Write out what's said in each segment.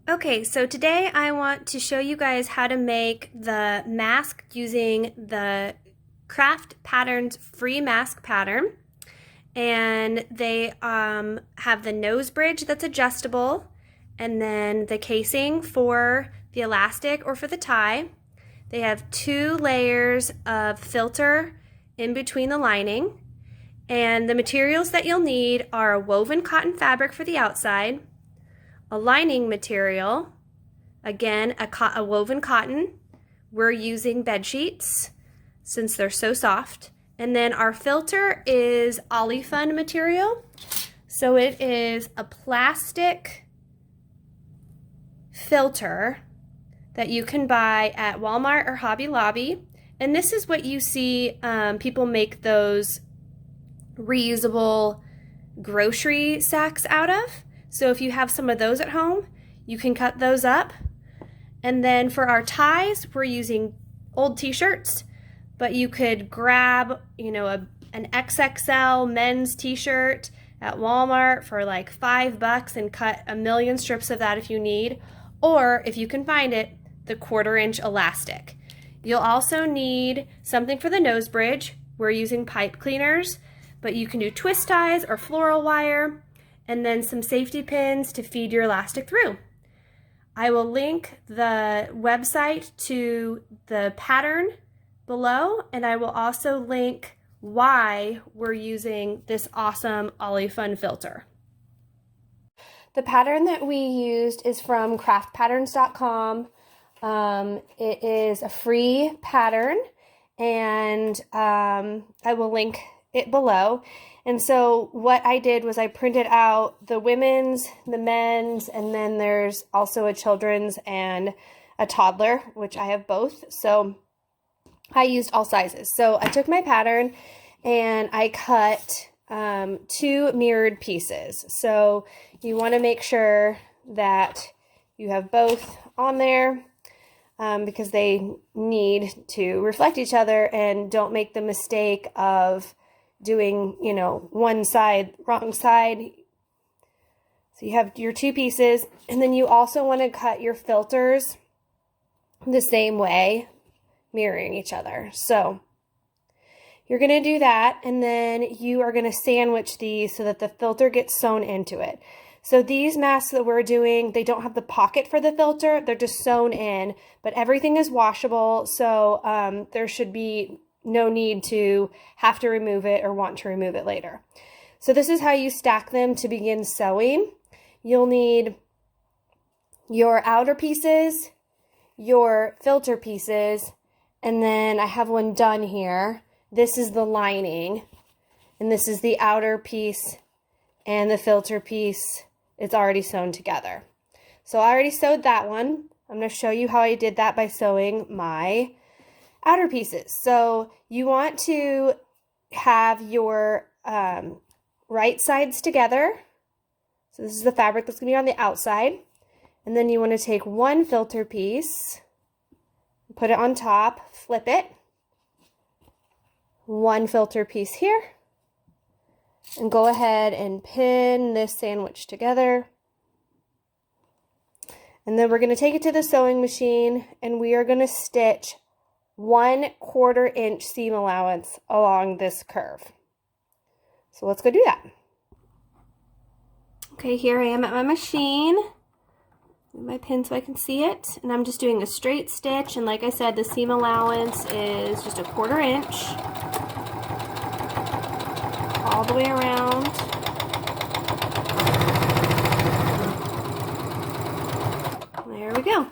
Okay, so today I want to show you guys how to make the mask using the Craft Patterns free mask pattern. And they have the nose bridge that's adjustable, and then the casing for the elastic or for the tie. They have 2 layers of filter in between the lining. And the materials that you'll need are a woven cotton fabric for the outside, a lining material, again, a woven cotton. We're using bed sheets since they're so soft. And then our filter is Olifun material. So it is a plastic filter that you can buy at Walmart or Hobby Lobby. And this is what you see people make those reusable grocery sacks out of. So if you have some of those at home, you can cut those up. And then for our ties, we're using old t-shirts, but you could grab, an XXL men's t-shirt at Walmart for like $5 and cut a million strips of that if you need, or if you can find it, the 1/4-inch elastic. You'll also need something for the nose bridge. We're using pipe cleaners, but you can do twist ties or floral wire, and then some safety pins to feed your elastic through. I will link the website to the pattern below, and I will also link why we're using this awesome Olifun filter. The pattern that we used is from craftpatterns.com. It is a free pattern, and I will link it below. And so what I did was I printed out the women's, the men's, and then there's also a children's and a toddler, which I have both. So I used all sizes. So I took my pattern and I cut 2 mirrored pieces. So you want to make sure that you have both on there because they need to reflect each other, and don't make the mistake of doing, one side, wrong side. So you have your 2 pieces, and then you also want to cut your filters the same way, mirroring each other. So you're going to do that, and then you are going to sandwich these so that the filter gets sewn into it. So these masks that we're doing, they don't have the pocket for the filter. They're just sewn in, but everything is washable. So there should be no need to have to remove it or want to remove it later. So this is how you stack them to begin sewing. You'll need your outer pieces, your filter pieces, and then I have one done here. This is the lining, and this is the outer piece, and the filter piece is already sewn together. So I already sewed that one. I'm going to show you how I did that by sewing my outer pieces. So you want to have your right sides together. So this is the fabric that's going to be on the outside. And then you want to take one filter piece, put it on top, flip it, one filter piece here, and go ahead and pin this sandwich together. And then we're going to take it to the sewing machine, and we are going to stitch 1/4 inch seam allowance along this curve. So let's go do that. Okay, here I am at my machine. My pin so I can see it, and I'm just doing a straight stitch, and like I said, the seam allowance is just 1/4 inch all the way around. There we go.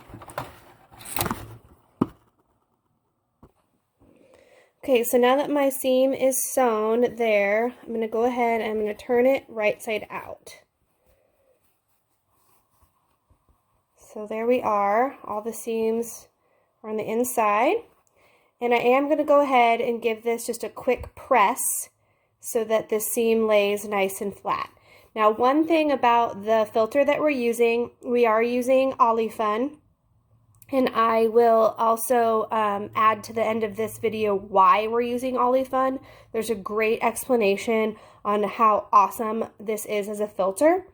Okay, so now that my seam is sewn there, I'm going to go ahead and I'm going to turn it right side out. So there we are. All the seams are on the inside. And I am going to go ahead and give this just a quick press so that this seam lays nice and flat. Now, one thing about the filter that we're using, we are using Olifun. And I will also add to the end of this video why we're using Olifun. There's a great explanation on how awesome this is as a filter.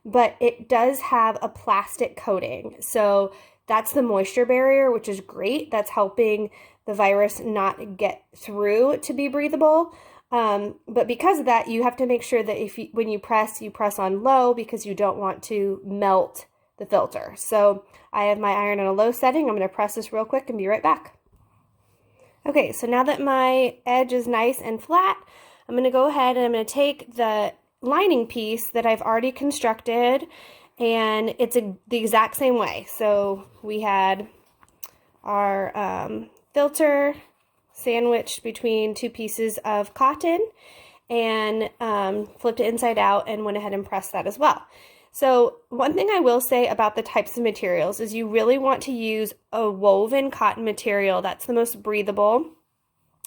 but it does have a plastic coating. So that's the moisture barrier, which is great. That's helping the virus not get through to be breathable. But because of that, you have to make sure that when you press on low because you don't want to melt the filter. So I have my iron on a low setting. I'm going to press this real quick and be right back. Okay, so now that my edge is nice and flat, I'm going to go ahead and I'm going to take the lining piece that I've already constructed, and it's the exact same way. So we had our filter sandwiched between two pieces of cotton and flipped it inside out and went ahead and pressed that as well. So one thing I will say about the types of materials is you really want to use a woven cotton material. That's the most breathable.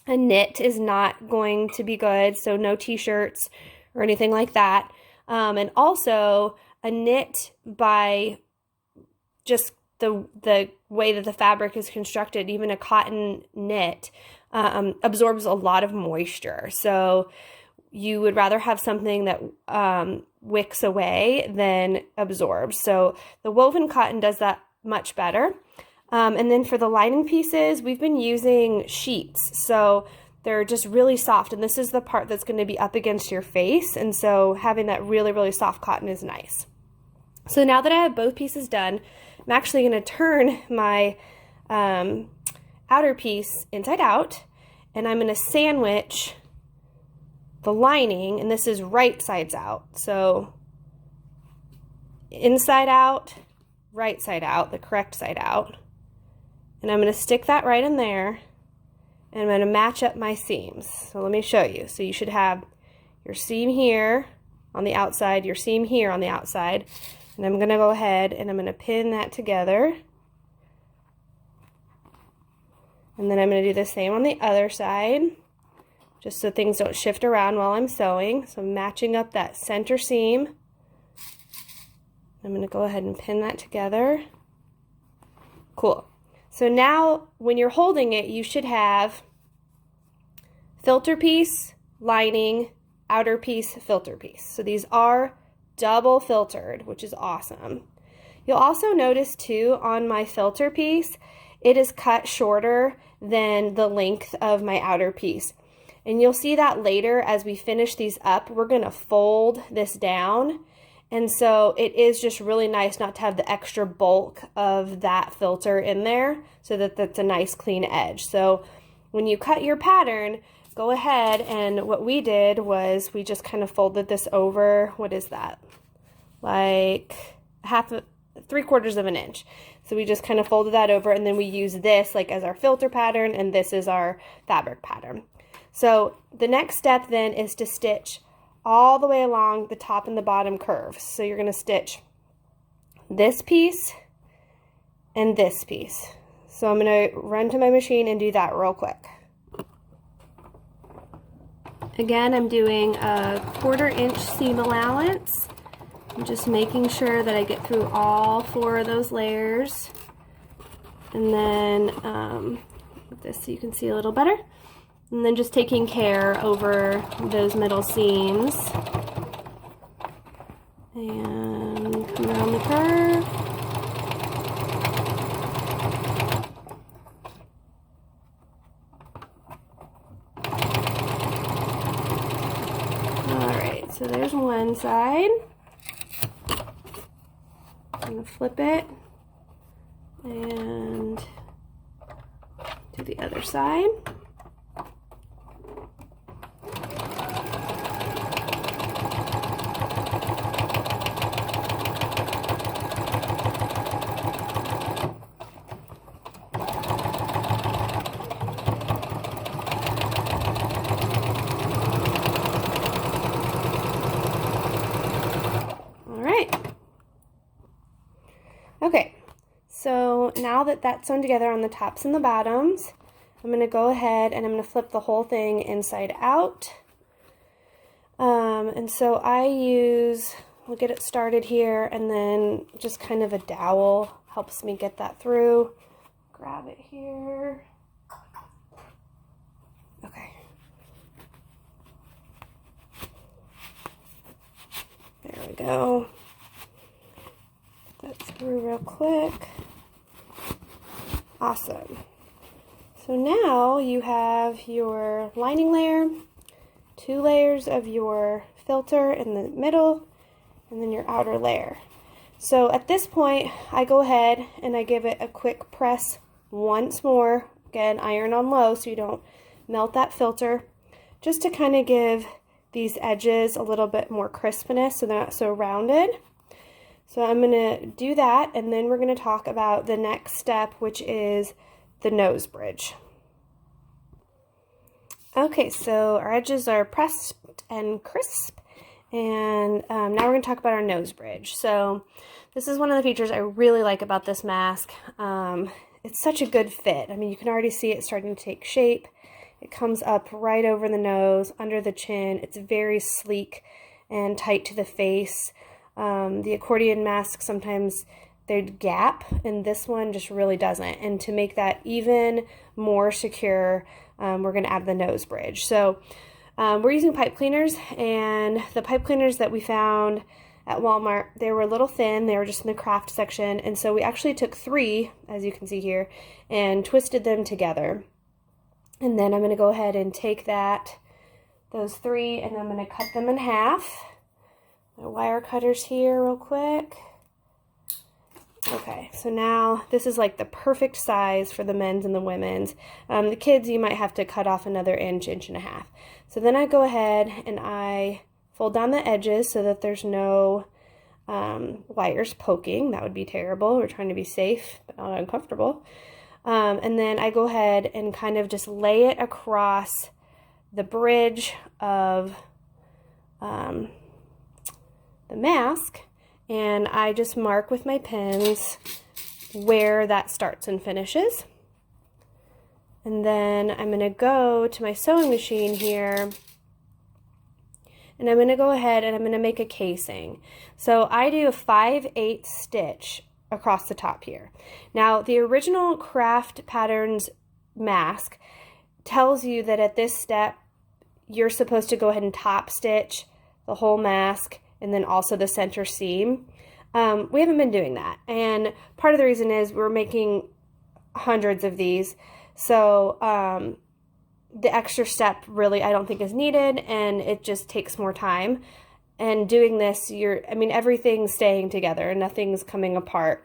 A knit is not going to be good, so no t-shirts or anything like that. And also a knit, by just the way that the fabric is constructed, even a cotton knit absorbs a lot of moisture. So you would rather have something that wicks away than absorbs. So the woven cotton does that much better. And then for the lining pieces, we've been using sheets. So they're just really soft. And this is the part that's going to be up against your face. And so having that really, really soft cotton is nice. So now that I have both pieces done, I'm actually going to turn my outer piece inside out, and I'm going to sandwich the lining, and this is right sides out. So inside out, right side out, the correct side out. And I'm going to stick that right in there, and I'm going to match up my seams. So let me show you. So you should have your seam here on the outside, your seam here on the outside, and I'm going to go ahead and I'm going to pin that together. And then I'm going to do the same on the other side, just so things don't shift around while I'm sewing. So I'm matching up that center seam. I'm going to go ahead and pin that together. Cool. So now when you're holding it, you should have filter piece, lining, outer piece, filter piece. So these are double filtered, which is awesome. You'll also notice too on my filter piece, it is cut shorter than the length of my outer piece. And you'll see that later as we finish these up. We're going to fold this down. And so it is just really nice not to have the extra bulk of that filter in there, so that that's a nice clean edge. So when you cut your pattern, go ahead, and what we did was we just kind of folded this over, what is that? Like 3/4 of an inch. So we just kind of folded that over, and then we use this like as our filter pattern, and this is our fabric pattern. So the next step then is to stitch all the way along the top and the bottom curves. So you're going to stitch this piece and this piece. So I'm going to run to my machine and do that real quick. Again, I'm doing a 1/4 inch seam allowance. I'm just making sure that I get through all 4 of those layers. And then with this so you can see a little better. And then just taking care over those middle seams. And come around the curve. Alright, so there's one side. I'm going to flip it and do the other side. Okay, so now that that's sewn together on the tops and the bottoms, I'm going to go ahead and I'm going to flip the whole thing inside out. And so we'll get it started here, and then just kind of a dowel helps me get that through. Grab it here. Okay. There we go. through real quick. Awesome. So now you have your lining layer, 2 layers of your filter in the middle, and then your outer layer. So at this point, I go ahead and I give it a quick press once more. Again, iron on low so you don't melt that filter, just to kind of give these edges a little bit more crispness so they're not so rounded. So I'm going to do that, and then we're going to talk about the next step, which is the nose bridge. Okay, so our edges are pressed and crisp, and now we're going to talk about our nose bridge. So this is one of the features I really like about this mask. It's such a good fit. I mean, you can already see it starting to take shape. It comes up right over the nose, under the chin. It's very sleek and tight to the face. The accordion mask, sometimes they'd gap, and this one just really doesn't. And to make that even more secure, we're going to add the nose bridge. So we're using pipe cleaners, and the pipe cleaners that we found at Walmart, they were a little thin. They were just in the craft section, and so we actually took 3, as you can see here, and twisted them together. And then I'm going to go ahead and take those 3, and I'm going to cut them in half. My wire cutters here real quick. Okay, so now this is like the perfect size for the men's and the women's. The kids, you might have to cut off another inch, inch and a half. So then I go ahead and I fold down the edges so that there's no wires poking. That would be terrible. We're trying to be safe, but not uncomfortable. And then I go ahead and kind of just lay it across the bridge of the mask, and I just mark with my pins where that starts and finishes. And then I'm going to go to my sewing machine here, and I'm going to go ahead and I'm going to make a casing. So I do a 5/8 stitch across the top here. Now, the original Craft Patterns mask tells you that at this step you're supposed to go ahead and top stitch the whole mask and then also the center seam. We haven't been doing that, and part of the reason is we're making hundreds of these, so the extra step really I don't think is needed, and it just takes more time. And doing this, everything's staying together and nothing's coming apart.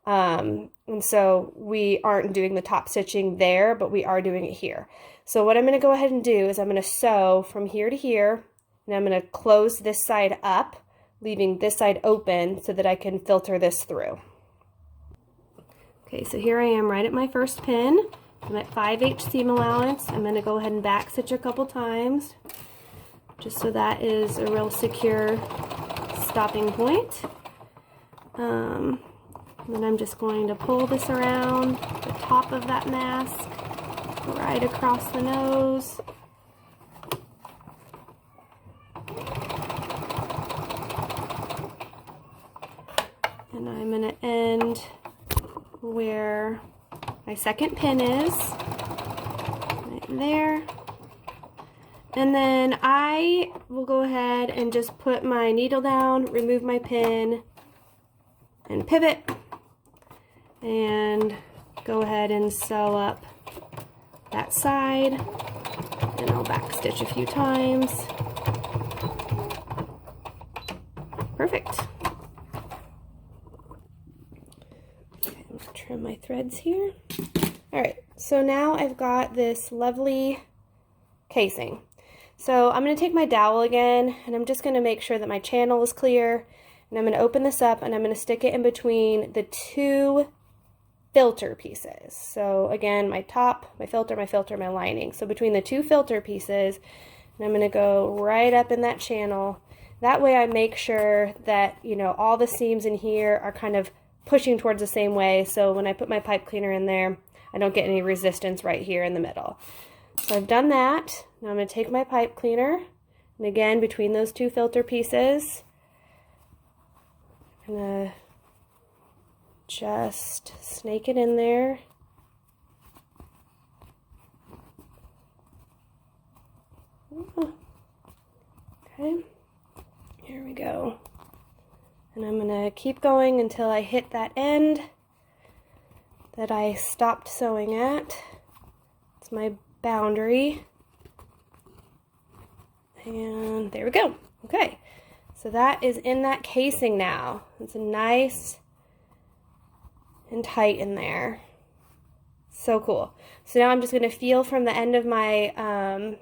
And so we aren't doing the top stitching there, but we are doing it here. So what I'm going to go ahead and do is I'm going to sew from here to here, and I'm going to close this side up, leaving this side open so that I can filter this through. Okay, so here I am right at my first pin. I'm at 5/8 seam allowance. I'm going to go ahead and back stitch a couple times, just so that is a real secure stopping point. Then I'm just going to pull this around the top of that mask, right across the nose. And I'm going to end where my second pin is, right there. And then I will go ahead and just put my needle down, remove my pin, and pivot, and go ahead and sew up that side, and I'll back stitch a few times. Perfect. Okay, I'm gonna trim my threads here. All right, so now I've got this lovely casing. So I'm going to take my dowel again, and I'm just going to make sure that my channel is clear, and I'm going to open this up, and I'm going to stick it in between the 2 filter pieces. So again, my top, my filter, my lining. So between the 2 filter pieces, and I'm going to go right up in that channel. That way I make sure that, all the seams in here are kind of pushing towards the same way, so when I put my pipe cleaner in there, I don't get any resistance right here in the middle. So I've done that. Now I'm going to take my pipe cleaner, and again, between those 2 filter pieces, I'm going to just snake it in there. Okay, here we go. And I'm gonna keep going until I hit that end that I stopped sewing at. It's my boundary. And there we go. Okay, so that is in that casing now. It's nice and tight in there. So cool. So now I'm just gonna feel from the end of my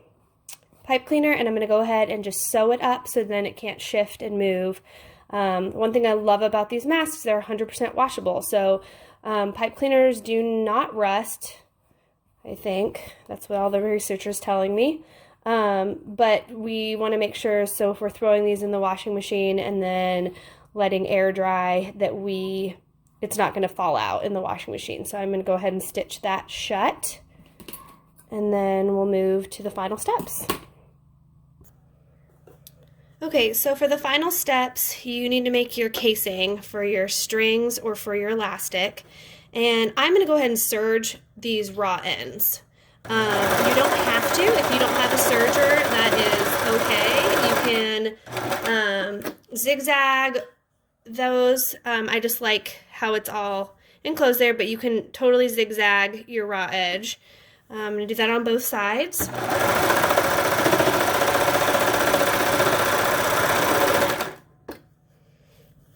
pipe cleaner, and I'm gonna go ahead and just sew it up so then it can't shift and move. One thing I love about these masks, they're 100% washable. So pipe cleaners do not rust, I think. That's what all the researchers telling me. But we want to make sure, so if we're throwing these in the washing machine and then letting air dry, that it's not going to fall out in the washing machine. So I'm going to go ahead and stitch that shut, and then we'll move to the final steps. Okay, so for the final steps, you need to make your casing for your strings or for your elastic. And I'm going to go ahead and serge these raw ends. You don't have to. If you don't have a serger, that is okay. You can zigzag those. I just like how it's all enclosed there, but you can totally zigzag your raw edge. I'm going to do that on both sides.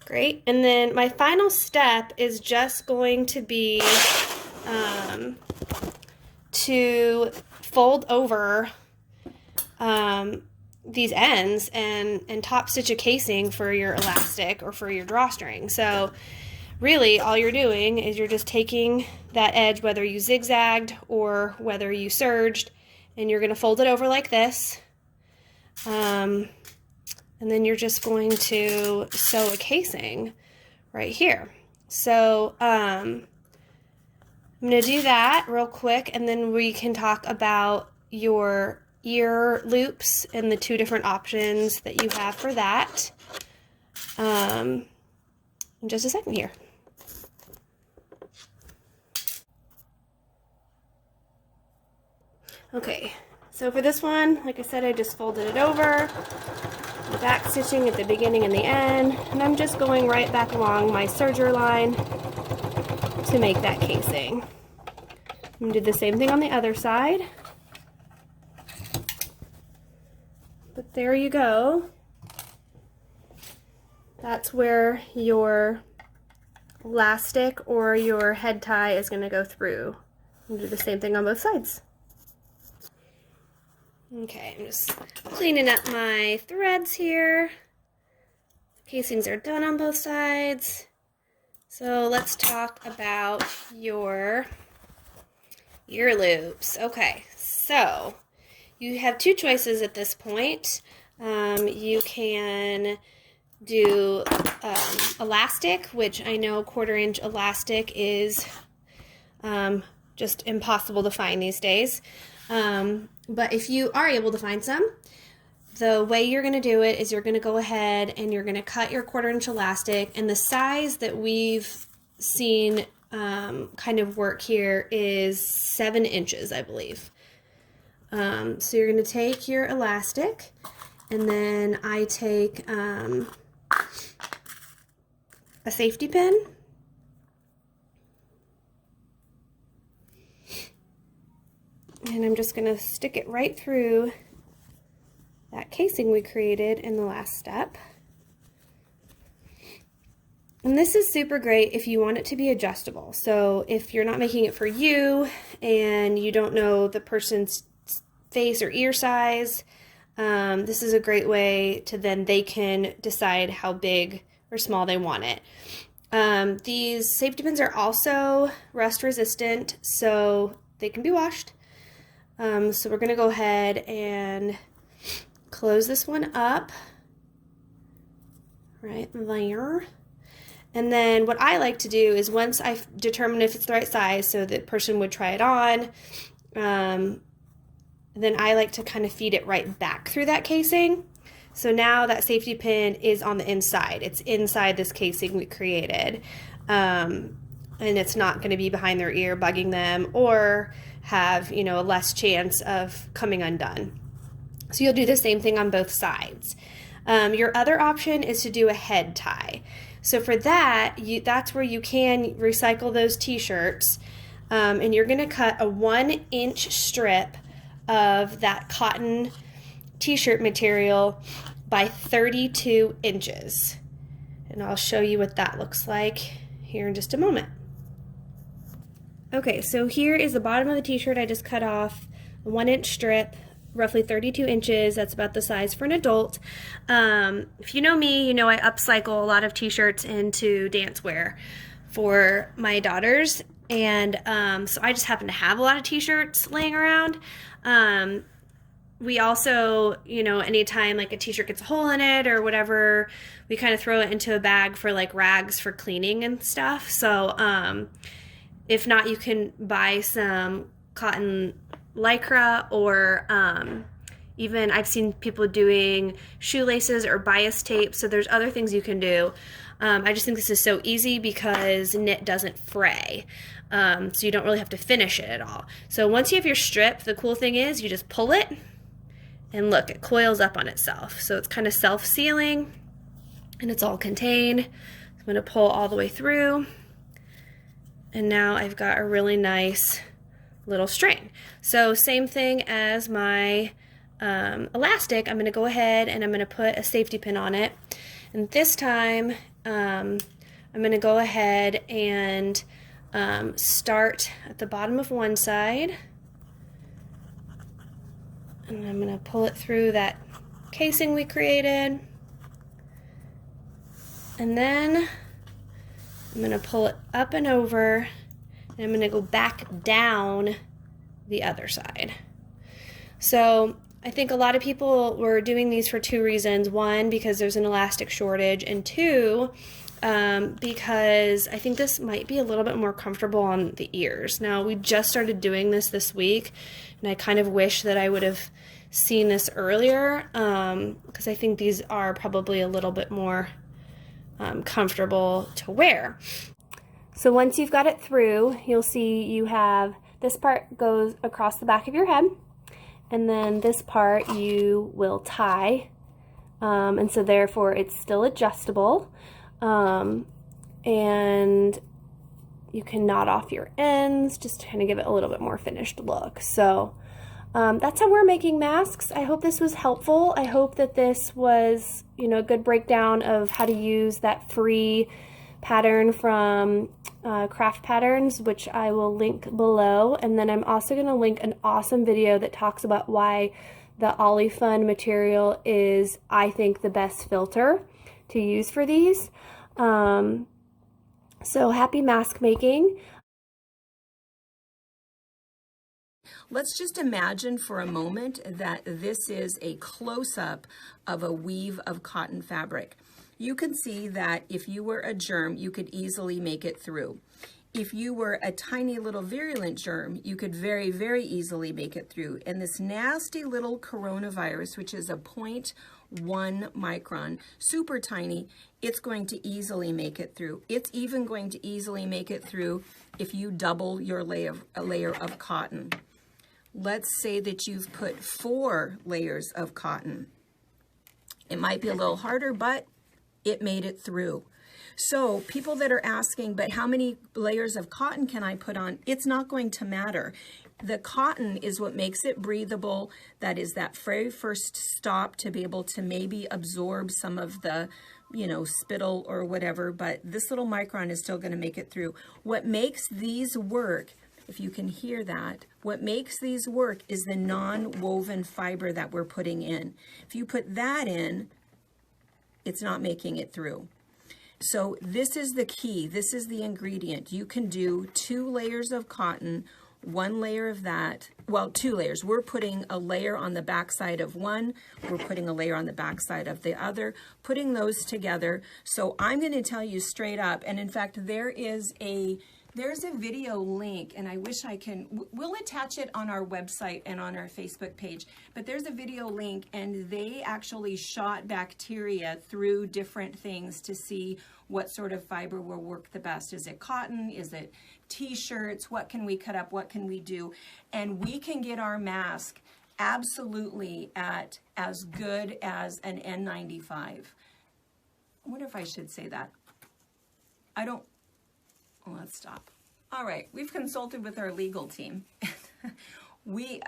Great. And then my final step is just going to be to fold over these ends and top stitch a casing for your elastic or for your drawstring. So really all you're doing is you're just taking that edge, whether you zigzagged or whether you serged, and you're going to fold it over like this. And then you're just going to sew a casing right here. So I'm going to do that real quick, and then we can talk about your ear loops and the two different options that you have for that in just a second here. Okay, so for this one, like I said, I just folded it over. Back stitching at the beginning and the end, and I'm just going right back along my serger line to make that casing. I'm going to do the same thing on the other side. But there you go. That's where your elastic or your head tie is going to go through. I'm going to do the same thing on both sides. Okay, I'm just cleaning up my threads here. Casings are done on both sides. So let's talk about your ear loops. Okay, so you have two choices at this point. You can do elastic, which I know 1/4 inch elastic is just impossible to find these days. But if you are able to find some, the way you're going to do it is you're going to go ahead and you're going to cut your 1/4 inch elastic, and the size that we've seen kind of work here is 7 inches, I believe. So you're going to take your elastic, and then I take a safety pin. And I'm just going to stick it right through that casing we created in the last step. And this is super great if you want it to be adjustable. So if you're not making it for you and you don't know the person's face or ear size, this is a great way to then they can decide how big or small they want it. These safety pins are also rust resistant, so they can be washed. So we're going to go ahead and close this one up right there. And then what I like to do is once I've determined if it's the right size so the person would try it on, then I like to kind of feed it right back through that casing. So now that safety pin is on the inside. It's inside this casing we created. And it's not going to be behind their ear bugging them or have, you know, a less chance of coming undone. So you'll do the same thing on both sides. Your other option is to do a head tie. So for that, that's where you can recycle those t-shirts. And you're going to cut a 1-inch strip of that cotton t-shirt material by 32 inches. And I'll show you what that looks like here in just a moment. Okay, so here is the bottom of the t-shirt. I just cut off a 1-inch strip, roughly 32 inches. That's about the size for an adult. If you know me, you know I upcycle a lot of t-shirts into dance wear for my daughters. And so I just happen to have a lot of t-shirts laying around. We also, you know, anytime like a t-shirt gets a hole in it or whatever, we kind of throw it into a bag for like rags for cleaning and stuff. So if not, you can buy some cotton lycra, or even I've seen people doing shoelaces or bias tape. So there's other things you can do. I just think this is so easy because knit doesn't fray. So you don't really have to finish it at all. So once you have your strip, the cool thing is you just pull it and look, it coils up on itself. So it's kind of self-sealing and it's all contained. I'm going to pull all the way through. And now I've got a really nice little string. So same thing as my elastic, I'm going to go ahead and I'm going to put a safety pin on it. And this time I'm going to go ahead and start at the bottom of one side. And I'm going to pull it through that casing we created. And then I'm going to pull it up and over, and I'm going to go back down the other side. So I think a lot of people were doing these for two reasons. One, because there's an elastic shortage, and two, because I think this might be a little bit more comfortable on the ears. Now, we just started doing this week, and I kind of wish that I would have seen this earlier, because I think these are probably a little bit more comfortable to wear. So once you've got it through, you'll see you have this part goes across the back of your head, and then this part you will tie, and so therefore it's still adjustable, and you can knot off your ends just to kind of give it a little bit more finished look. So that's how we're making masks. I hope this was helpful. I hope that this was, you know, a good breakdown of how to use that free pattern from Craft Patterns, which I will link below. And then I'm also going to link an awesome video that talks about why the Olifun material is, I think, the best filter to use for these. So happy mask making. Let's just imagine for a moment that this is a close-up of a weave of cotton fabric. You can see that if you were a germ, you could easily make it through. If you were a tiny little virulent germ, you could very, very easily make it through. And this nasty little coronavirus, which is a 0.1 micron, super tiny, it's going to easily make it through. It's even going to easily make it through if you double your layer of cotton. Let's say that you've put 4 layers of cotton. It might be a little harder, but it made it through. So people that are asking, but how many layers of cotton can I put on? It's not going to matter. The cotton is what makes it breathable. That is that very first stop to be able to maybe absorb some of the, you know, spittle or whatever, but this little micron is still going to make it through. What makes these work, if you can hear that, what makes these work is the non-woven fiber that we're putting in. If you put that in, it's not making it through. So this is the key. This is the ingredient. You can do 2 layers of cotton, 1 layer of that, well, 2 layers. We're putting a layer on the back side of one, we're putting a layer on the back side of the other, putting those together. So I'm going to tell you straight up, and in fact, there's a video link, and I wish I can, we'll attach it on our website and on our Facebook page, but there's a video link, and they actually shot bacteria through different things to see what sort of fiber will work the best. Is it cotton? Is it t-shirts? What can we cut up? What can we do? And we can get our mask absolutely at as good as an N95. I wonder if I should say that. let's stop. All right, we've consulted with our legal team. We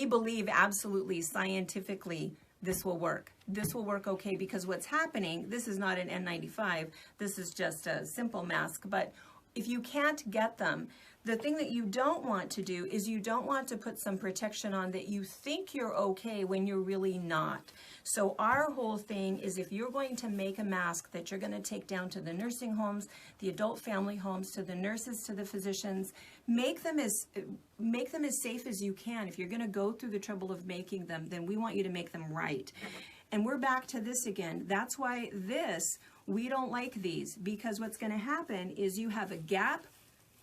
believe absolutely scientifically this will work. This will work okay, because what's happening, this is not an N95, this is just a simple mask, but if you can't get them, the thing that you don't want to do is you don't want to put some protection on that you think you're okay when you're really not. So our whole thing is, if you're going to make a mask that you're going to take down to the nursing homes, the adult family homes, to the nurses, to the physicians, make them as safe as you can. If you're going to go through the trouble of making them, then we want you to make them right. And we're back to this again. That's why we don't like these, because what's going to happen is you have a gap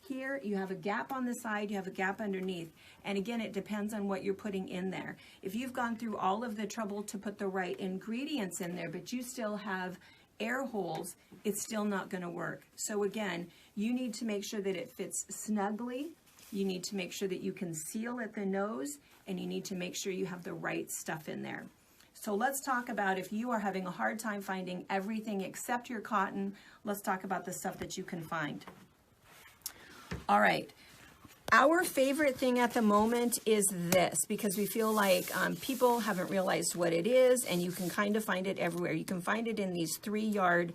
here, you have a gap on the side, you have a gap underneath. And again, it depends on what you're putting in there. If you've gone through all of the trouble to put the right ingredients in there, but you still have air holes, it's still not going to work. So again, you need to make sure that it fits snugly. You need to make sure that you can seal at the nose, and you need to make sure you have the right stuff in there. So let's talk about, if you are having a hard time finding everything except your cotton, let's talk about the stuff that you can find. All right, our favorite thing at the moment is this, because we feel like people haven't realized what it is, and you can kind of find it everywhere. You can find it in these 3-yard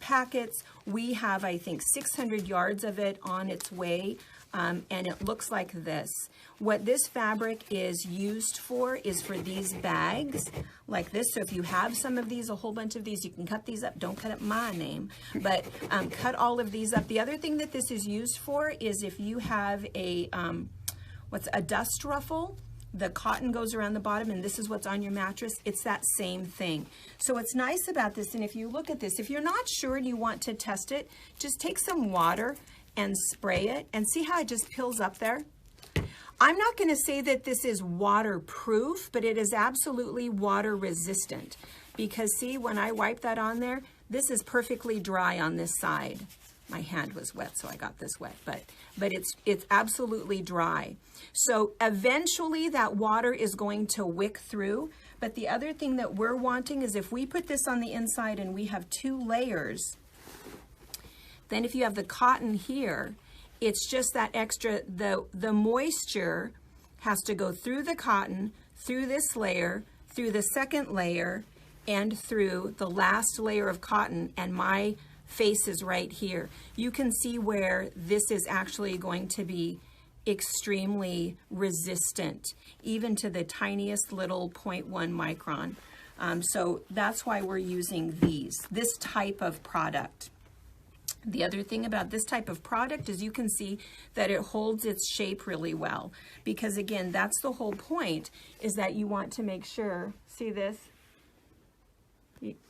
packets. We have, I think, 600 yards of it on its way, and it looks like this. What this fabric is used for is for these bags like this. So if you have some of these, a whole bunch of these, you can cut these up. Don't cut up my name, but cut all of these up. The other thing that this is used for is if you have a dust ruffle, the cotton goes around the bottom, and this is what's on your mattress. It's that same thing. So what's nice about this, and if you look at this, if you're not sure and you want to test it, just take some water and spray it and see how it just peels up there. I'm not going to say that this is waterproof, but it is absolutely water resistant, because see, when I wipe that on there, this is perfectly dry on this side. My hand was wet, so I got this wet, but it's absolutely dry. So eventually that water is going to wick through. But the other thing that we're wanting is, if we put this on the inside and we have 2 layers, then if you have the cotton here, it's just that extra, the moisture has to go through the cotton, through this layer, through the second layer, and through the last layer of cotton, and my face is right here. You can see where this is actually going to be extremely resistant, even to the tiniest little 0.1 micron. So that's why we're using this type of product. The other thing about this type of product is you can see that it holds its shape really well, because again, that's the whole point, is that you want to make sure, see this?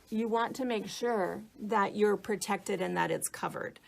You want to make sure that you're protected and that it's covered,